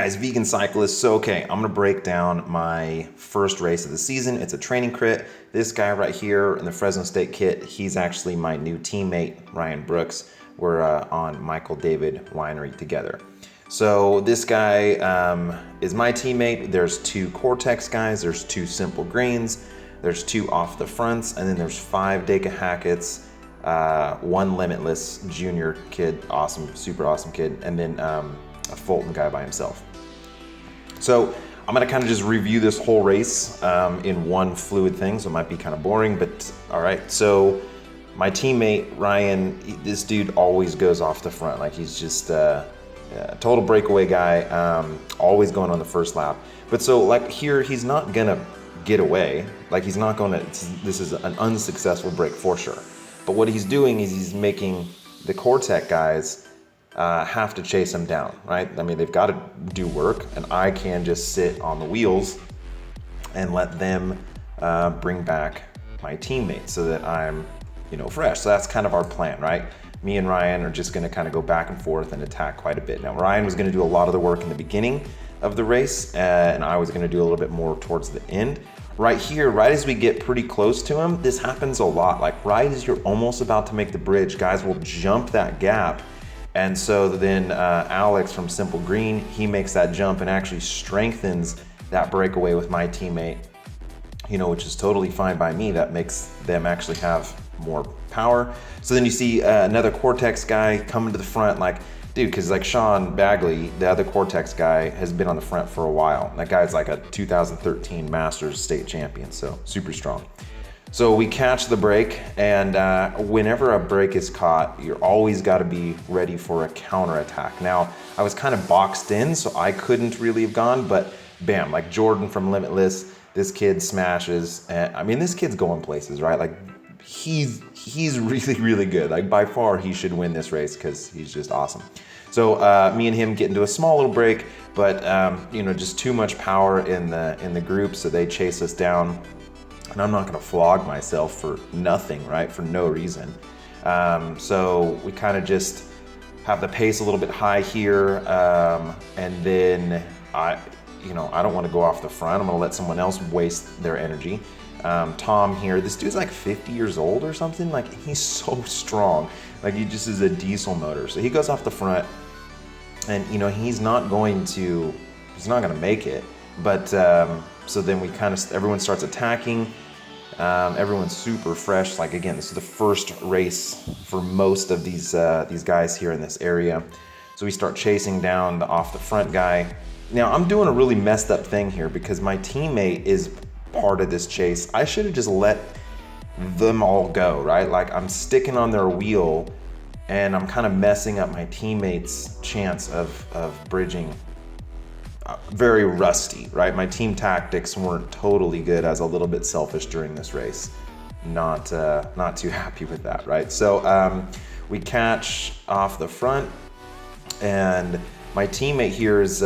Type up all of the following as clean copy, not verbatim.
guys, vegan cyclists. So, okay, I'm gonna break down my first race of the season. It's a training crit. This guy right here in the Fresno State kit, he's actually my new teammate, Ryan Brooks. We're on Michael David Winery together. So this guy is my teammate. There's 2 Cortex guys, there's 2 Simple Greens, there's 2 Off the Fronts, and then there's 5 Deka Hackett's, 1 Limitless junior kid, awesome, super awesome kid, and then a Fulton guy by himself. So I'm gonna kind of just review this whole race in one fluid thing, so it might be kind of boring, but all right. So my teammate, Ryan, this dude always goes off the front. Like he's just total breakaway guy, always going on the first lap. But so like here, he's not gonna get away. Like he's not gonna, this is an unsuccessful break for sure. But what he's doing is he's making the Cortex guys have to chase him down, right? I mean, they've got to do work, and I can just sit on the wheels and let them bring back my teammates so that I'm, fresh. So that's kind of our plan, right? Me and Ryan are just going to kind of go back and forth and attack quite a bit. Now, Ryan was going to do a lot of the work in the beginning of the race, and I was going to do a little bit more towards the end. Right here, right as we get pretty close to him, this happens a lot. Like right as you're almost about to make the bridge, guys will jump that gap. And so then Alex from Simple Green, he makes that jump and actually strengthens that breakaway with my teammate, which is totally fine by me. That makes them actually have more power. So then you see another Cortex guy coming to the front, like, dude, because like Sean Bagley, the other Cortex guy, has been on the front for a while. That guy's like a 2013 Masters state champion, so super strong. So we catch the break, and whenever a break is caught, you're always got to be ready for a counterattack. Now, I was kind of boxed in, so I couldn't really have gone, but bam, like Jordan from Limitless, this kid smashes. And, I mean, this kid's going places, right? Like he's really, really good. Like by far, he should win this race because he's just awesome. So me and him get into a small little break, but just too much power in the group, so they chase us down. And I'm not gonna flog myself for nothing, right? For no reason. So we kind of just have the pace a little bit high here. And then I don't wanna go off the front. I'm gonna let someone else waste their energy. Tom here, this dude's like 50 years old or something. Like he's so strong. Like he just is a diesel motor. So he goes off the front and he's not gonna make it. But so then everyone starts attacking. Everyone's super fresh. Like again, this is the first race for most of these guys here in this area. So we start chasing down the off the front guy. Now I'm doing a really messed up thing here because my teammate is part of this chase. I should have just let them all go, right? Like I'm sticking on their wheel and I'm kind of messing up my teammates' chance of bridging. Very rusty, right? My team tactics weren't totally good. I was a little bit selfish during this race. Not too happy with that, right? So we catch off the front, and my teammate here is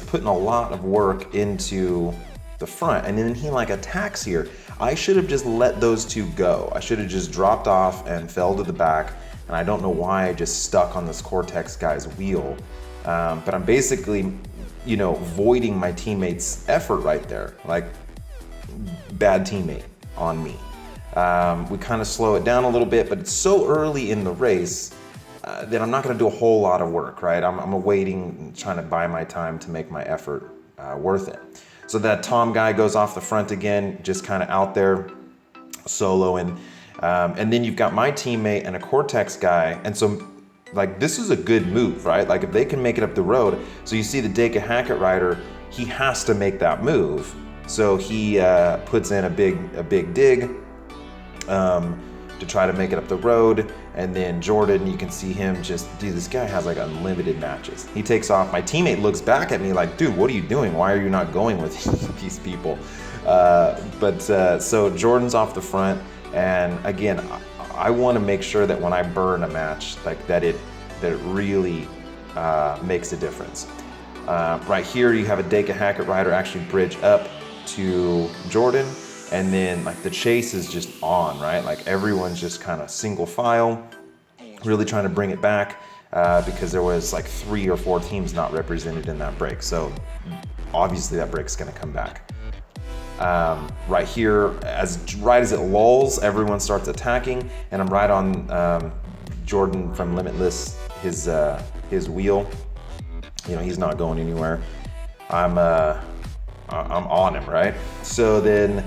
putting a lot of work into the front, and then he like attacks here. I should have just let those 2 go. I should have just dropped off and fell to the back, and I don't know why I just stuck on this Cortex guy's wheel. But I'm basically voiding my teammate's effort right there. Like, bad teammate on me. We kind of slow it down a little bit, but it's so early in the race that I'm not gonna do a whole lot of work, right? I'm waiting, trying to buy my time to make my effort worth it. So that Tom guy goes off the front again, just kind of out there soloing. And then you've got my teammate and a Cortex guy. And so like this is a good move, right? Like if they can make it up the road. So you see the Deka Hackett rider, he has to make that move. So he puts in a big dig to try to make it up the road. And then Jordan, you can see him dude, this guy has like unlimited matches. He takes off. My teammate looks back at me like, dude, what are you doing? Why are you not going with these people? So Jordan's off the front. And again, I want to make sure that when I burn a match, like that it really makes a difference. Right here, you have a Deka Hackett rider actually bridge up to Jordan, and then like the chase is just on, right? Like everyone's just kind of single file, really trying to bring it back. because there was like 3 or 4 teams not represented in that break. So obviously that break's gonna come back. Right here, right as it lulls, everyone starts attacking, and I'm right on Jordan from Limitless, his wheel. You know, he's not going anywhere. I'm on him, right? So then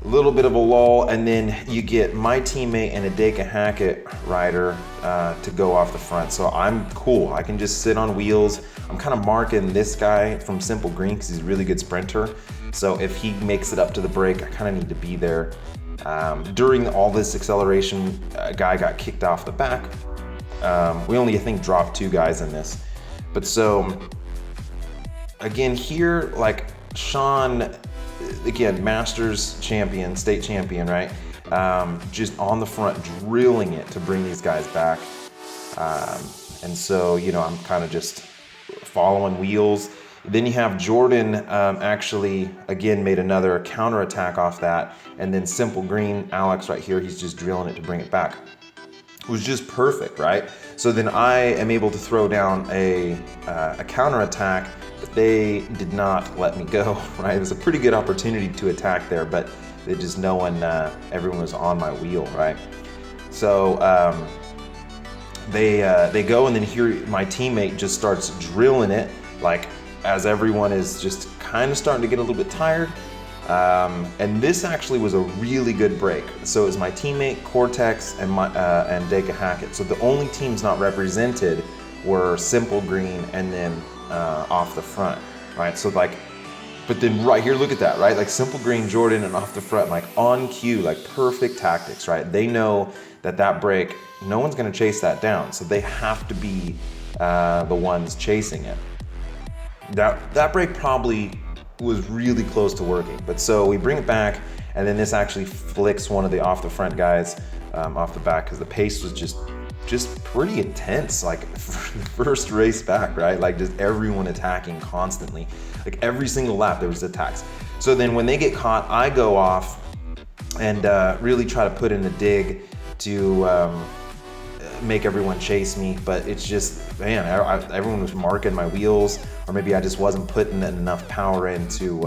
a little bit of a lull, and then you get my teammate and a Deka Hackett rider to go off the front. So I'm cool. I can just sit on wheels. I'm kind of marking this guy from Simple Green because he's a really good sprinter. So if he makes it up to the break, I kind of need to be there. During all this acceleration, a guy got kicked off the back. We only, I think, dropped 2 guys in this. But so, again, here, like Sean, again, Masters champion, state champion, right? Just on the front, drilling it to bring these guys back. And so, you know, I'm kind of just following wheels. Then you have Jordan actually, again, made another counterattack off that. And then Simple Green, Alex right here, he's just drilling it to bring it back. It was just perfect, right? So then I am able to throw down a counterattack, but they did not let me go, right? It was a pretty good opportunity to attack there, but they just everyone was on my wheel, right? So they go, and then here my teammate just starts drilling it, like as everyone is just kind of starting to get a little bit tired. And this actually was a really good break. So it was my teammate, Cortex, and Deka Hackett. So the only teams not represented were Simple Green and then off the front, right? So like, but then right here, look at that, right? Like Simple Green, Jordan, and off the front, like on cue, like perfect tactics, right? They know that break, no one's gonna chase that down. So they have to be the ones chasing it. That break probably was really close to working, but so we bring it back, and then this actually flicks one of the off the front guys off the back because the pace was just pretty intense, like for the first race back, right? Like just everyone attacking constantly, like every single lap there was attacks. So then when they get caught, I go off and really try to put in a dig to make everyone chase me, but it's just, man, everyone was marking my wheels, or maybe I just wasn't putting enough power in to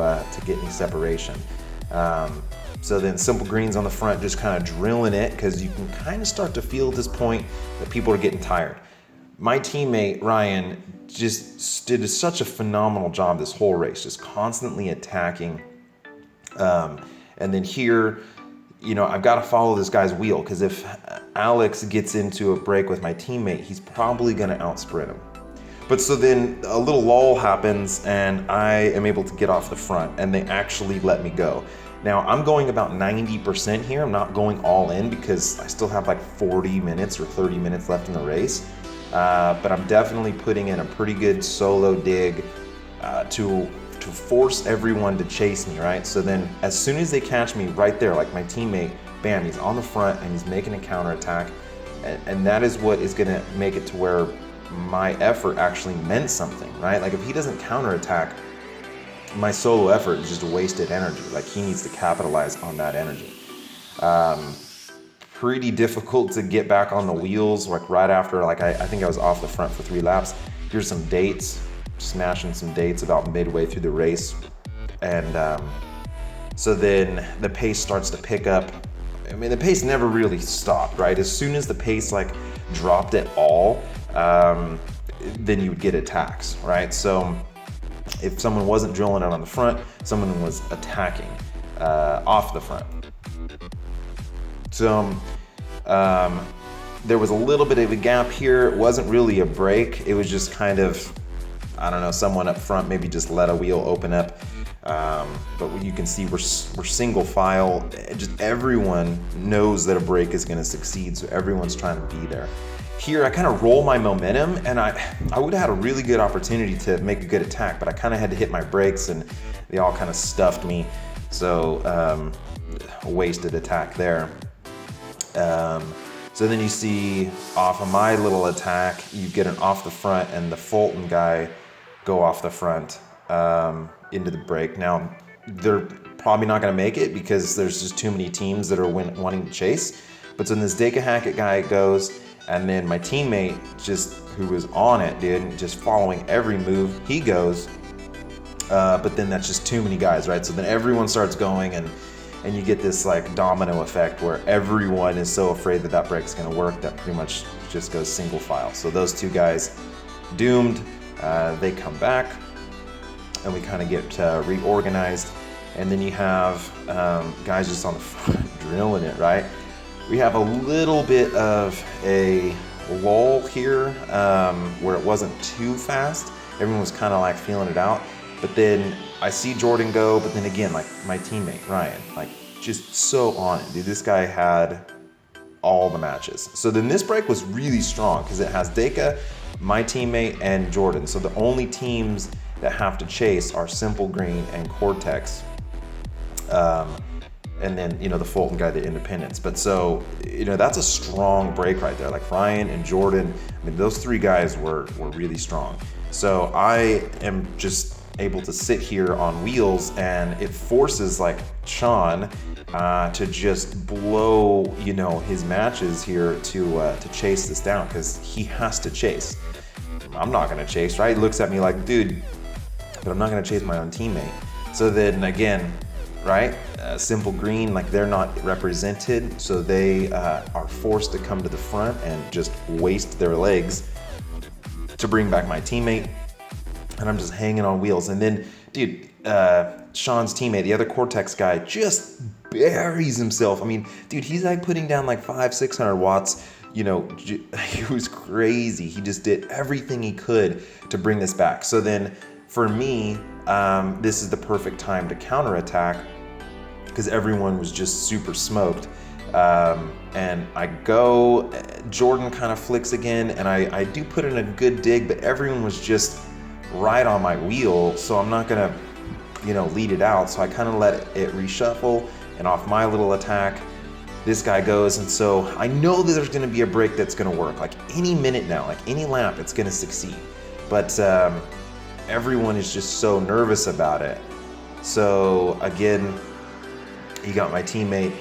get any separation. So then Simple Green's on the front just kind of drilling it, because you can kind of start to feel at this point that people are getting tired. My teammate, Ryan, just did such a phenomenal job this whole race, just constantly attacking. And then here, you know, I've got to follow this guy's wheel, because if Alex gets into a break with my teammate, he's probably going to outsprint him. But so then a little lull happens, and I am able to get off the front, and they actually let me go. Now, I'm going about 90% here. I'm not going all in because I still have like 40 minutes or 30 minutes left in the race. But I'm definitely putting in a pretty good solo dig to force everyone to chase me, right? So then as soon as they catch me right there, like my teammate, bam, he's on the front and he's making a counterattack. And that is what is gonna make it to where my effort actually meant something, right? Like if he doesn't counterattack, my solo effort is just wasted energy. Like he needs to capitalize on that energy. Pretty difficult to get back on the wheels, like right after, like I think I was off the front for 3 laps. Here's some dates, smashing some dates about midway through the race. And so then the pace starts to pick up. I mean, the pace never really stopped, right? As soon as the pace like dropped at all, then you would get attacks, right? So if someone wasn't drilling it on the front, someone was attacking off the front. So there was a little bit of a gap here. It wasn't really a break. It was just kind of, I don't know, someone up front maybe just let a wheel open up. But you can see we're single file. Just everyone knows that a break is going to succeed, so everyone's trying to be there. Here, I kind of roll my momentum, and I would have had a really good opportunity to make a good attack, but I kind of had to hit my brakes, and they all kind of stuffed me. So a wasted attack there. So then you see off of my little attack, you get an off the front, and the Fulton guy go off the front into the break. Now, they're probably not going to make it because there's just too many teams that are wanting to chase. But so then this Deka Hackett guy goes, And then my teammate, just who was on it, dude, just following every move, he goes. But then that's just too many guys, right? So then everyone starts going, and you get this like domino effect where everyone is so afraid that that break's gonna work that pretty much just goes single file. So those two guys doomed. They come back, and we kind of get reorganized. And then you have guys just on the front drilling it, right? We have a little bit of a lull here where it wasn't too fast. Everyone was kind of like feeling it out. But then I see Jordan go, but then again, like my teammate, Ryan, like just so on it. Dude, this guy had all the matches. So then this break was really strong because it has Deka, my teammate, and Jordan. So the only teams that have to chase are Simple Green and Cortex. And then, you know, the Fulton guy, the Independence. But so, you know, that's a strong break right there. Like Ryan and Jordan, I mean, those three guys were really strong. So I am just able to sit here on wheels, and it forces like Sean to just blow, you know, his matches here to chase this down, because he has to chase. I'm not gonna chase, right? He looks at me like, dude, but I'm not gonna chase my own teammate. So then again, right? Simple Green, like they're not represented, so they are forced to come to the front and just waste their legs to bring back my teammate. And I'm just hanging on wheels. And then, dude, Sean's teammate, the other Cortex guy, just buries himself. I mean, dude, he's like putting down like 500-600 watts. You know, he was crazy. He just did everything he could to bring this back. So then for me, this is the perfect time to counterattack because everyone was just super smoked. And I go, Jordan kind of flicks again, and I do put in a good dig, but everyone was just right on my wheel, so I'm not gonna, you know, lead it out. So I kind of let it reshuffle, and off my little attack, this guy goes, and so I know that there's gonna be a break that's gonna work. Like any minute now, like any lap, it's gonna succeed. But everyone is just so nervous about it. So again, he got my teammate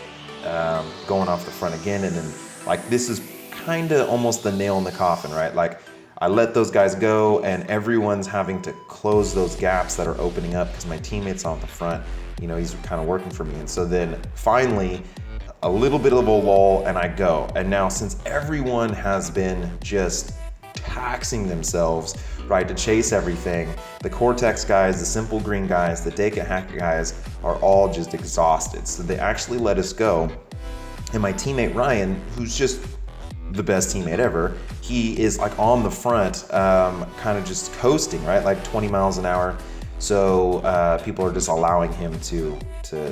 going off the front again, and then like this is kind of almost the nail in the coffin, right? Like I let those guys go, and everyone's having to close those gaps that are opening up because my teammate's on the front. You know, he's kind of working for me. And so then finally, a little bit of a lull, and I go. And now since everyone has been just taxing themselves, right, to chase everything, the Cortex guys, the Simple Green guys, the Deka Hacker guys are all just exhausted. So they actually let us go. And my teammate Ryan, who's just the best teammate ever, he is like on the front, kind of just coasting, right, like 20 miles an hour. So people are just allowing him to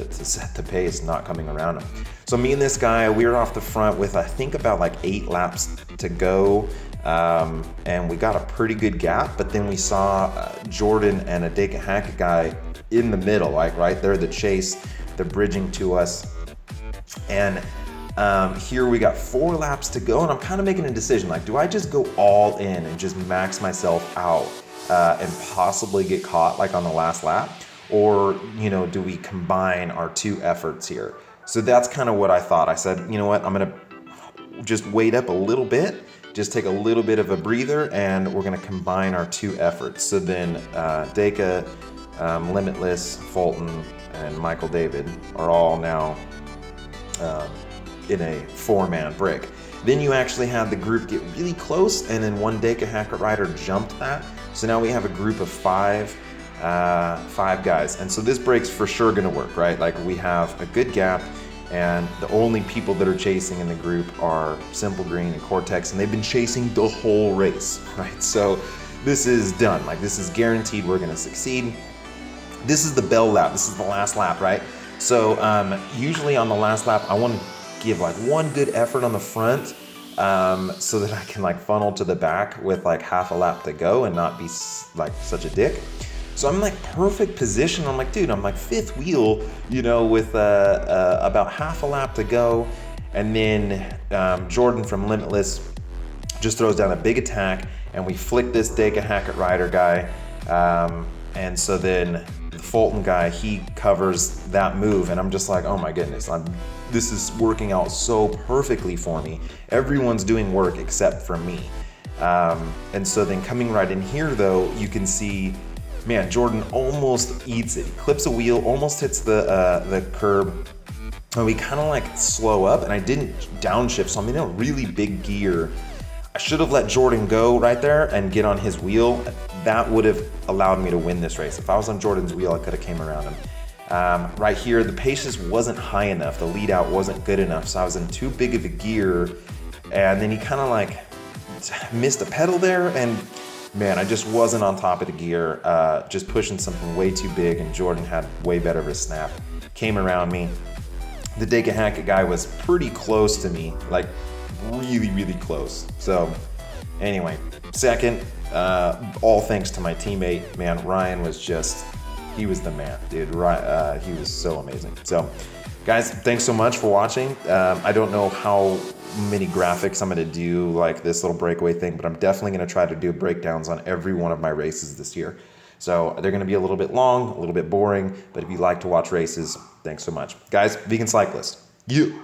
set the pace, not coming around him. So me and this guy, we were off the front with I think about like 8 laps to go, and we got a pretty good gap. But then we saw Jordan and a Deka Hacker guy in the middle, like right there, the chase, they're bridging to us, and here we got 4 laps to go, and I'm kind of making a decision, like, do I just go all in and just max myself out and possibly get caught like on the last lap, or, you know, do we combine our 2 efforts here? So that's kind of what I thought. I said, you know what, I'm gonna just wait up a little bit, just take a little bit of a breather, and we're gonna combine our 2 efforts. So then Deka, Limitless, Fulton, and Michael David are all now in a 4-man break. Then you actually had the group get really close, and then one Deka Hacker rider jumped that. So now we have a group of 5 guys. And so this break's for sure gonna work, right? Like we have a good gap, and the only people that are chasing in the group are Simple Green and Cortex, and they've been chasing the whole race, right? So this is done. Like this is guaranteed we're gonna succeed. This is the bell lap. This is the last lap, right? So usually on the last lap, I want to give like one good effort on the front so that I can like funnel to the back with like half a lap to go and not be like such a dick. So I'm like perfect position. I'm like, dude, I'm like 5th wheel, you know, with about half a lap to go. And then Jordan from Limitless just throws down a big attack, and we flick this Deka Hacker rider guy. And so then the Fulton guy, he covers that move, and I'm just like, oh my goodness, I'm this is working out so perfectly for me. Everyone's doing work except for me. And so then coming right in here though, you can see, man, Jordan almost eats it. He clips a wheel, almost hits the curb. And we kind of like slow up, and I didn't downshift, so I'm in a really big gear. I should have let Jordan go right there and get on his wheel. That would have allowed me to win this race. If I was on Jordan's wheel, I could have came around him. Right here, the pace just wasn't high enough. The lead out wasn't good enough, so I was in too big of a gear. And then he kind of like missed a pedal there, and man, I just wasn't on top of the gear, just pushing something way too big, and Jordan had way better of a snap. Came around me. The Daka Hackett guy was pretty close to me, like really, really close. So anyway, second, all thanks to my teammate, man, Ryan was just, he was the man, dude. He was so amazing. So guys, thanks so much for watching. I don't know how many graphics I'm gonna do, like this little breakaway thing, but I'm definitely gonna try to do breakdowns on every one of my races this year. So they're gonna be a little bit long, a little bit boring, but if you like to watch races, thanks so much. Guys, Vegan Cyclist, you.